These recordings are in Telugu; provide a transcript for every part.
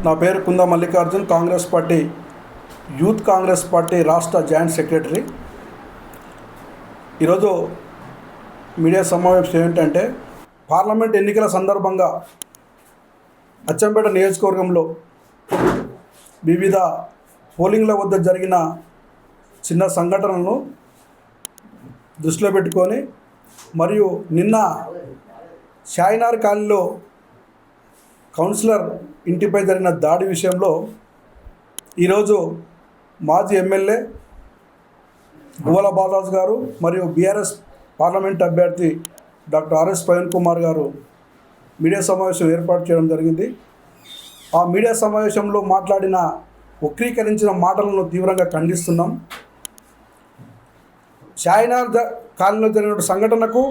నా పేరు కుంద మల్లికార్జున్, యూత్ కాంగ్రెస్ పార్టీ రాష్ట్ర జాయింట్ సెక్రటరీ. ఈరోజు మీడియా సమావేశం ఏంటంటే, పార్లమెంట్ ఎన్నికల సందర్భంగా అచ్చంపేట నియోజకవర్గంలో వివిధ పోలింగ్ల వద్ద జరిగిన చిన్న సంఘటనలను దృష్టిలో పెట్టుకొని, మరియు నిన్న షాయినార్ కాలనీలో కౌన్సిలర్ ఇంటిపై జరిగిన దాడి విషయంలో ఈరోజు మాజీ ఎమ్మెల్యే గువ్వల బాలరాజు గారు మరియు బీఆర్ఎస్ పార్లమెంట్ అభ్యర్థి డాక్టర్ ఆర్ఎస్ ప్రవీణ్ కుమార్ గారు మీడియా సమావేశం ఏర్పాటు చేయడం జరిగింది. ఆ మీడియా సమావేశంలో మాట్లాడిన వక్రీకరించిన మాటలను తీవ్రంగా ఖండిస్తున్నాం. షాయినార్ కాలనీలో జరిగిన సంఘటనకు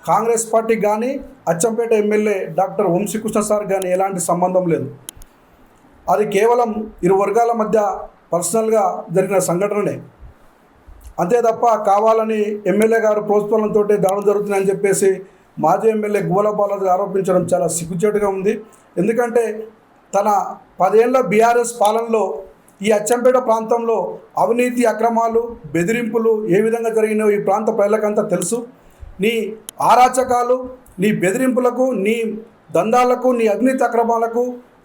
కాంగ్రెస్ పార్టీ కానీ Achampet MLA doctor Vamshikrishna sir కానీ ఎలాంటి సంబంధం లేదు. అది కేవలం ఇరు వర్గాల మధ్య పర్సనల్గా జరిగిన సంఘటననే, అంతే తప్ప కావాలని ఎమ్మెల్యే గారు ప్రోత్సాహంతో దాడులు జరుగుతున్నాయని చెప్పేసి మాజీ ఎమ్మెల్యే గువ్వల బాలరాజు ఆరోపించడం చాలా సిగ్గుచేటుగా ఉంది. ఎందుకంటే తన 10 ఏళ్ల బీఆర్ఎస్ పాలనలో ఈ అచ్చంపేట ప్రాంతంలో అవినీతి, అక్రమాలు, బెదిరింపులు ఏ విధంగా జరిగినాయో ఈ ప్రాంత ప్రజలకంతా తెలుసు. నీ ఆరాచకాలు, నీ బెదిరింపులకు, నీ దందాలకు, నీ అవినీతి అక్రమాలకు,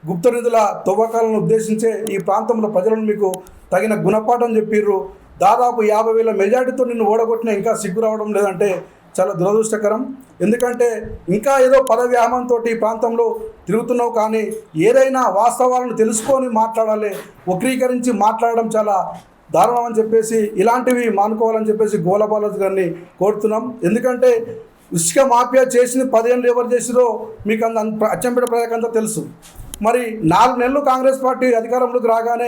గుప్త నిధుల తవ్వకాలను ఉద్దేశించే ఈ ప్రాంతంలో ప్రజలను మీకు తగిన గుణపాఠం చెప్పిర్రు. దాదాపు 50,000 మెజార్టీతో నిన్ను ఓడగొట్టినా ఇంకా సిగ్గు రావడం లేదంటే చాలా దురదృష్టకరం. ఎందుకంటే ఇంకా ఏదో పదవ్యాహంతో ఈ ప్రాంతంలో తిరుగుతున్నావు, కానీ ఏదైనా వాస్తవాలను తెలుసుకొని మాట్లాడాలి. వక్రీకరించి మాట్లాడడం చాలా దారుణం అని చెప్పేసి ఇలాంటివి మానుకోవాలని చెప్పేసి గువ్వల బాలరాజు గారిని కోరుతున్నాం. ఎందుకంటే ఇసుక మాఫియా చేసింది 10 ఏళ్ళు ఎవరు చేసిరో మీకు అచ్చంపేట ప్రజలకంతా తెలుసు. మరి 4 నెలలు కాంగ్రెస్ పార్టీ అధికారంలోకి రాగానే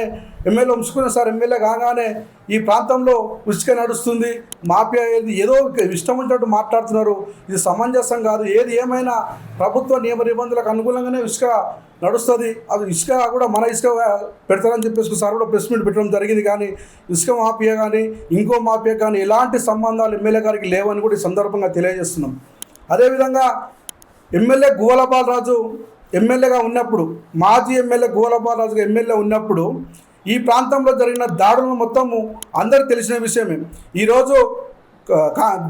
ఎమ్మెల్యే ఉంచుకున్న సార్ ఎమ్మెల్యే కాగానే ఈ ప్రాంతంలో ఇసుక నడుస్తుంది, మాఫియా ఏదో ఇష్టం ఉన్నట్టు మాట్లాడుతున్నారు. ఇది సమంజసం కాదు. ఏది ఏమైనా ప్రభుత్వ నియమ నిబంధనలకు అనుకూలంగానే ఇసుక నడుస్తుంది. అది ఇసుక కూడా మన ఇసుక పెడతారని చెప్పేసి సార్ కూడా ప్రెస్ మీట్ పెట్టడం జరిగింది. కానీ ఇసుక మాఫియా కానీ ఇంకో మాఫియా కానీ ఎలాంటి సంబంధాలు ఎమ్మెల్యే గారికి లేవని కూడా ఈ సందర్భంగా తెలియజేస్తున్నాం. అదేవిధంగా ఎమ్మెల్యే గువ్వల బాలరాజు ఎమ్మెల్యేగా ఉన్నప్పుడు, మాజీ ఎమ్మెల్యే గువ్వల బాలరాజు ఎమ్మెల్యే ఉన్నప్పుడు ఈ ప్రాంతంలో జరిగిన దాడులను మొత్తము అందరికీ తెలిసిన విషయమే. ఈరోజు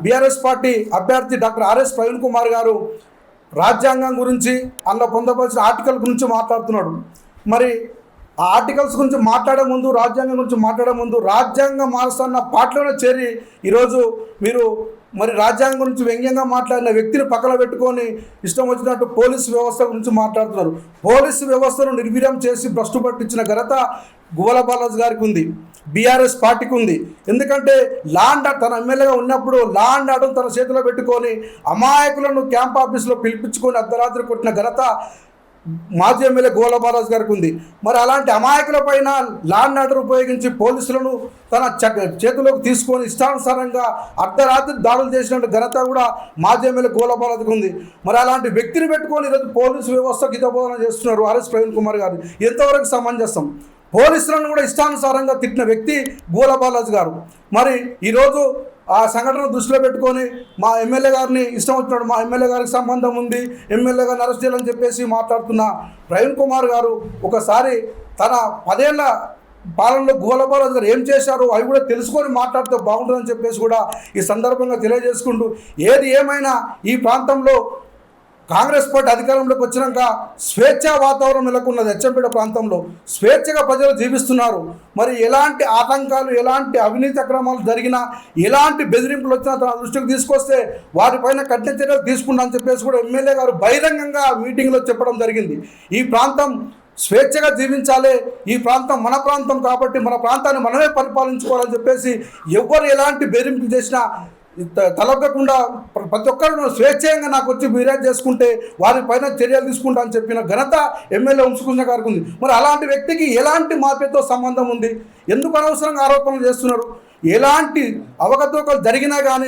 బీఆర్ఎస్ పార్టీ అభ్యర్థి డాక్టర్ ఆర్ఎస్ ప్రవీణ్ కుమార్ గారు రాజ్యాంగం గురించి, అందులో పొందవలసిన ఆర్టికల్ గురించి మాట్లాడుతున్నాడు. మరి ఆ ఆర్టికల్స్ గురించి మాట్లాడే ముందు, రాజ్యాంగం గురించి మాట్లాడే ముందు రాజ్యాంగం మారుస్తున్న పార్టీలోనే చేరి ఈరోజు మీరు మరి రాజ్యాంగం గురించి వ్యంగ్యంగా మాట్లాడిన వ్యక్తిని పక్కన పెట్టుకొని ఇష్టం వచ్చినట్టు పోలీసు వ్యవస్థ గురించి మాట్లాడుతున్నారు. పోలీసు వ్యవస్థను నిర్వీర్యం చేసి భ్రష్టు పట్టించిన ఘనత గువ్వల బాలరాజు గారికి ఉంది, బీఆర్ఎస్ పార్టీకి ఉంది. ఎందుకంటే తన ఎమ్మెల్యేగా ఉన్నప్పుడు లాండ్ ఆర్డర్ తన చేతిలో పెట్టుకొని అమాయకులను క్యాంప్ ఆఫీసులో పిలిపించుకొని అర్ధరాత్రి కొట్టిన ఘనత మాజీ ఎమ్మెల్యే గువ్వల బాలరాజు గారికి ఉంది. మరి అలాంటి అమాయకుల పైన లాండ్ ఆర్డర్ ఉపయోగించి పోలీసులను తన చేతిలోకి తీసుకొని ఇష్టానుసారంగా అర్ధరాత్రి దాడులు చేసినట్టు ఘనత కూడా మాజీ ఎమ్మెల్యే గువ్వల బాలరాజుకు ఉంది. మరి అలాంటి వ్యక్తిని పెట్టుకొని ఈరోజు పోలీసు వ్యవస్థకు హితబోధన చేస్తున్నారు ఆర్ఎస్ ప్రవీణ్ కుమార్ గారు. ఎంతవరకు సమంజసం? పోలీసులను కూడా ఇష్టానుసారంగా తిట్టిన వ్యక్తి గువ్వల బాలరాజు గారు. మరి ఈరోజు ఆ సంఘటన దృష్టిలో పెట్టుకొని మా ఎమ్మెల్యే గారిని ఇష్టం వచ్చినాడు, మా ఎమ్మెల్యే గారికి సంబంధం ఉంది, ఎమ్మెల్యే గారిని అరెస్ట్ చేయాలని చెప్పేసి మాట్లాడుతున్న ప్రవీణ్ కుమార్ గారు ఒకసారి తన 10 ఏళ్ల పాలనలో గువ్వల బాలరాజు గారు ఏం చేశారో అవి కూడా తెలుసుకొని మాట్లాడితే బాగుంటుందని చెప్పేసి కూడా ఈ సందర్భంగా తెలియజేసుకుంటూ, ఏది ఏమైనా ఈ ప్రాంతంలో కాంగ్రెస్ పార్టీ అధికారంలోకి వచ్చినాక స్వేచ్ఛా వాతావరణం నెలకొన్నది. అచ్చంపేట ప్రాంతంలో స్వేచ్ఛగా ప్రజలు జీవిస్తున్నారు. మరి ఎలాంటి ఆటంకాలు, ఎలాంటి అవినీతి అక్రమాలు జరిగినా, ఎలాంటి బెదిరింపులు వచ్చినా తన దృష్టికి తీసుకొస్తే వారిపైన కఠిన చర్యలు తీసుకుంటామని చెప్పేసి కూడా ఎమ్మెల్యే గారు బహిరంగంగా మీటింగ్లో చెప్పడం జరిగింది. ఈ ప్రాంతం స్వేచ్ఛగా జీవించాలి, ఈ ప్రాంతం మన ప్రాంతం కాబట్టి మన ప్రాంతాన్ని మనమే పరిపాలించుకోవాలని చెప్పేసి ఎవరు ఎలాంటి బెదిరింపులు చేసినా తలొగ్గకుండా ప్రతి ఒక్కరు స్వేచ్ఛంగా నాకు వచ్చి ఫిర్యాదు చేసుకుంటే వారిపైన చర్యలు తీసుకుంటా అని చెప్పిన ఘనత ఎమ్మెల్యే వంశీకృష్ణ గారికి ఉంది. మరి అలాంటి వ్యక్తికి ఎలాంటి మాఫియాతో సంబంధం ఉంది? ఎందుకు అనవసరంగా ఆరోపణలు చేస్తున్నారు? ఎలాంటి అవకతవకలు జరిగినా కానీ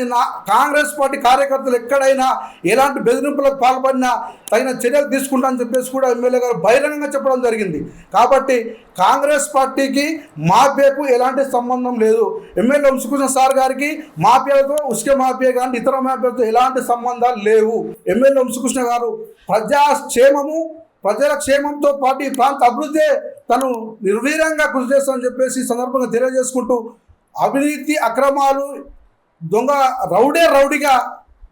కాంగ్రెస్ పార్టీ కార్యకర్తలు ఎక్కడైనా ఎలాంటి బెదిరింపులకు పాల్పడినా తగిన చర్యలు తీసుకుంటామని చెప్పేసి కూడా ఎమ్మెల్యే గారు బహిరంగంగా చెప్పడం జరిగింది. కాబట్టి కాంగ్రెస్ పార్టీకి మాఫియాకు ఎలాంటి సంబంధం లేదు. ఎమ్మెల్యే వంశీకృష్ణ సార్ గారికి మాఫియాతో, ఉస్కే మాఫియా కానీ ఇతర మాఫియాతో ఎలాంటి సంబంధాలు లేవు. ఎమ్మెల్యే వంశీకృష్ణ గారు ప్రజాక్షేమము, ప్రజల క్షేమంతో పాటు ఈ ప్రాంత అభివృద్ధి తను నిర్వీర్యంగా కృషి చేస్తామని చెప్పేసి ఈ సందర్భంగా తెలియజేసుకుంటూ, అవినీతి అక్రమాలు దొంగ రౌడీగా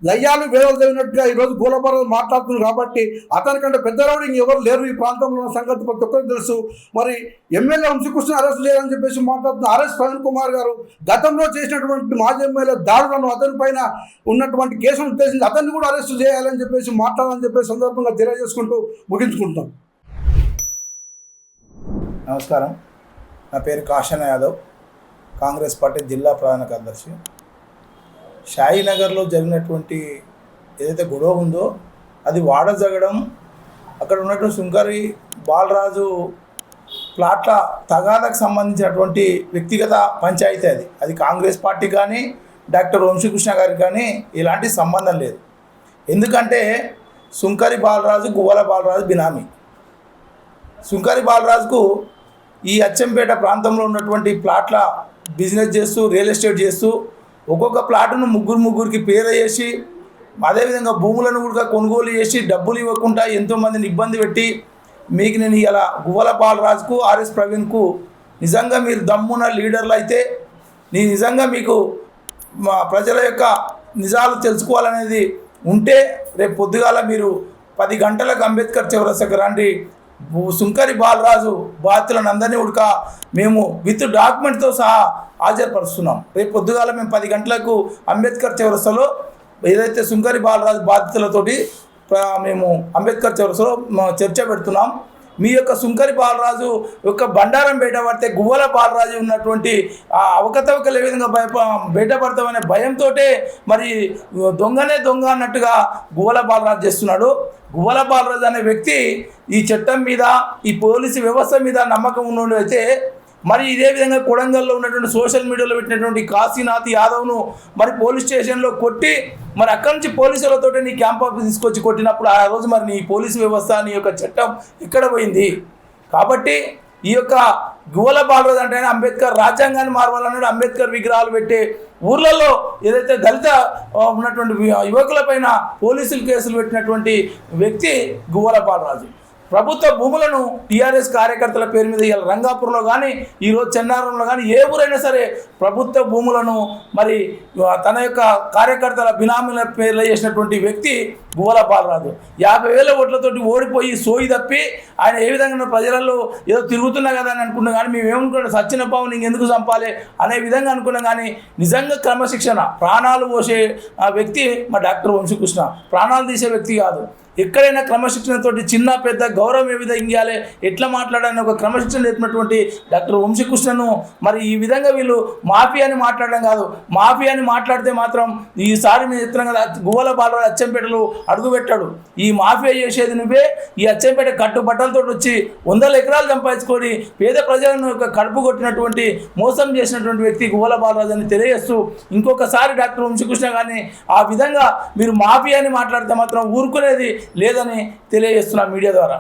లయ్యాలు వేదలు తగినట్టుగా ఈరోజు గోలబారాలు మాట్లాడుతున్నారు. కాబట్టి అతనికంటే పెద్ద రౌడీ ఎవరు లేరు ఈ ప్రాంతంలో ఉన్న సంగతి ప్రతి ఒక్కరికి తెలుసు. మరి ఎమ్మెల్యే వంశీకృష్ణ అరెస్ట్ చేయాలని చెప్పేసి మాట్లాడుతున్న ఆర్ఎస్ ప్రవీణ్ కుమార్ గారు గతంలో చేసినటువంటి మాజీ ఎమ్మెల్యే దాడులను, అతని పైన ఉన్నటువంటి కేసులను తెలిసింది, అతన్ని కూడా అరెస్ట్ చేయాలని చెప్పేసి మాట్లాడాలని చెప్పేసి సందర్భంగా తెలియజేసుకుంటూ ముగించుకుంటాం. నమస్కారం, నా పేరు కాశన యాదవ్, కాంగ్రెస్ పార్టీ జిల్లా ప్రధాన కార్యదర్శి. షాయినగర్లో జరిగినటువంటి ఏదైతే గొడవ ఉందో అది వాడజగడం, అక్కడ ఉన్నటువంటి సుంకరి బాలరాజు ప్లాట్ల తగాదాకు సంబంధించినటువంటి వ్యక్తిగత పంచాయతీ. అది కాంగ్రెస్ పార్టీ కానీ డాక్టర్ వంశీకృష్ణ గారికి కానీ ఎలాంటి సంబంధం లేదు. ఎందుకంటే సుంకరి బాలరాజు గువ్వల బాలరాజు బినామీ. సుంకరి బాలరాజుకు ఈ అచ్చంపేట ప్రాంతంలో ఉన్నటువంటి ప్లాట్ల బిజినెస్ చేస్తూ, రియల్ ఎస్టేట్ చేస్తూ, ఒక్కొక్క ప్లాటును ముగ్గురికి పేరు చేసి, అదేవిధంగా భూములను కూడా కొనుగోలు చేసి డబ్బులు ఇవ్వకుండా ఎంతోమందిని ఇబ్బంది పెట్టి, మీకు నేను ఇలా గువ్వల బాలరాజుకు ఆర్ఎస్ ప్రవీణ్కు నిజంగా మీరు దమ్మున్న లీడర్లు అయితే, నిజంగా మీకు ప్రజల యొక్క నిజాలు తెలుసుకోవాలనేది ఉంటే రేపు పొద్దుగాల మీరు 10 గంటలకు అంబేద్కర్ చౌరస్తాకు రండి. సుంకరి బాలరాజు బాధితులను అందరినీ ఉడక మేము విత్ డాక్యుమెంట్తో సహా హాజరుపరుస్తున్నాం. రేపు పొద్దుగాల మేము 10 గంటలకు అంబేద్కర్ చౌరస్తాలో ఏదైతే సుంకరి బాలరాజు బాధితులతోటి మేము అంబేద్కర్ చౌరస్తాలో చర్చ పెడుతున్నాం. మీ యొక్క సుంకరి బాలరాజు యొక్క బండారం బయటపడితే గువ్వల బాలరాజు ఉన్నటువంటి ఆ అవకతవకలు ఏ విధంగా బయటపడతామనే భయంతో మరి దొంగనే దొంగ అన్నట్టుగా గువ్వల బాలరాజు చేస్తున్నాడు. గువ్వల బాలరాజు అనే వ్యక్తి ఈ చట్టం మీద, ఈ పోలీసు వ్యవస్థ మీద నమ్మకం ఉన్నోడు అయితే మరి ఇదే విధంగా కొడంగల్లో ఉన్నటువంటి సోషల్ మీడియాలో పెట్టినటువంటి కాశీనాథ్ యాదవ్ను మరి పోలీస్ స్టేషన్లో కొట్టి, మరి అక్కడి నుంచి పోలీసులతో నీ క్యాంప్ ఆఫీస్ తీసుకొచ్చి కొట్టినప్పుడు ఆ రోజు మరి నీ పోలీసు వ్యవస్థ, నీ యొక్క చట్టం ఎక్కడ పోయింది? కాబట్టి ఈ యొక్క గువ్వల బాలరాజు అంటే అంబేద్కర్ రాజ్యాంగాన్ని మార్వాలన్నాడు. అంబేద్కర్ విగ్రహాలు పెట్టే ఊర్లలో ఏదైతే దళిత ఉన్నటువంటి యువకులపైన పోలీసులు కేసులు పెట్టినటువంటి వ్యక్తి గువ్వల బాలరాజు. ప్రభుత్వ భూములను టీఆర్ఎస్ కార్యకర్తల పేరు మీద ఇవాళ రంగాపురంలో కానీ, ఈరోజు చెన్నారంలో కానీ, ఏ ఊరైనా సరే ప్రభుత్వ భూములను మరి తన యొక్క కార్యకర్తల బినామీల పేర్లు చేసినటువంటి వ్యక్తి గువ్వల బాలరాజు. 50,000 ఓట్లతోటి ఓడిపోయి సోయి తప్పి ఆయన ఏ విధంగా ప్రజలలో ఏదో తిరుగుతున్నా కదా అని అనుకున్నాం. కానీ మేము ఏమనుకున్నాం, సచ్చిన పావుని ఇంకెందుకు చంపాలి అనే విధంగా అనుకున్నాం. కానీ నిజంగా క్రమశిక్షణ ప్రాణాలు పోసే ఆ వ్యక్తి మా డాక్టర్ వంశీకృష్ణ. ప్రాణాలు తీసే వ్యక్తి కాదు. ఎక్కడైనా క్రమశిక్షణతోటి చిన్న పెద్ద గౌరవం ఏ విధంగా ఇవ్వాలి, ఎట్లా మాట్లాడాలని ఒక క్రమశిక్షణ నేర్పినటువంటి డాక్టర్ వంశీకృష్ణను మరి ఈ విధంగా వీళ్ళు మాఫియా అని మాట్లాడడం కాదు. మాఫియా అని మాట్లాడితే మాత్రం ఈసారి మేము చెప్తున్నాం కదా, గువ్వల బాలరాజు అచ్చంపేటలో అడుగుపెట్టాడు. ఈ మాఫియా చేసేది నువ్వే. ఈ అచ్చంపేట కట్టుబట్టలతో వచ్చి 100 ఎకరాలు సంపాదించుకొని పేద ప్రజలను కడుపు కొట్టినటువంటి, మోసం చేసినటువంటి వ్యక్తి గువ్వల బాలరాజు అని తెలియజేస్తూ, ఇంకొకసారి డాక్టర్ వంశీకృష్ణ గారిని ఆ విధంగా మీరు మాఫియా అని మాట్లాడితే మాత్రం ఊరుకునేది లేదని తెలియజేస్తున్నా మీడియా ద్వారా.